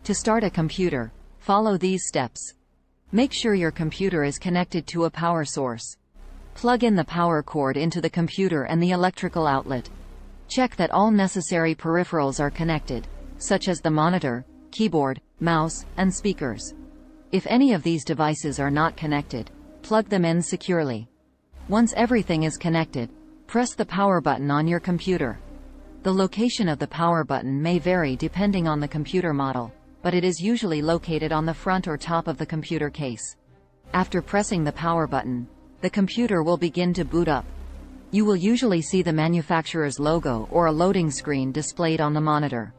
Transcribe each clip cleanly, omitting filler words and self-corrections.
To start a computer, follow these steps. Make sure your computer is connected to a power source. Plug in the power cord into the computer and the electrical outlet. Check that all necessary peripherals are connected, such as the monitor, keyboard, mouse, and speakers. If any of these devices are not connected, plug them in securely. Once everything is connected, press the power button on your computer. The location of the power button may vary depending on the computer model, but it is usually located on the front or top of the computer case. After pressing the power button, the computer will begin to boot up. You will usually see the manufacturer's logo or a loading screen displayed on the monitor.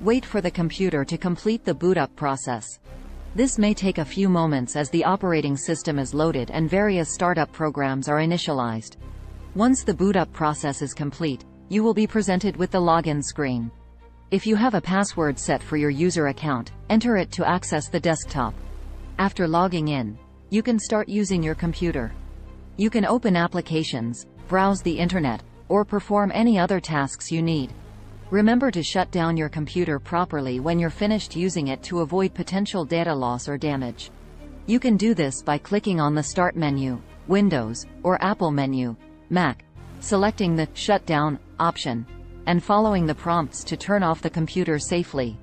Wait for the computer to complete the boot up process. This may take a few moments as the operating system is loaded and various startup programs are initialized. Once the boot up process is complete, you will be presented with the login screen. If you have a password set for your user account, enter it to access the desktop. After logging in, you can start using your computer. You can open applications, browse the internet, or perform any other tasks you need. Remember to shut down your computer properly when you're finished using it to avoid potential data loss or damage. You can do this by clicking on the Start menu, Windows, or Apple menu, Mac, selecting the Shut Down option, and following the prompts to turn off the computer safely.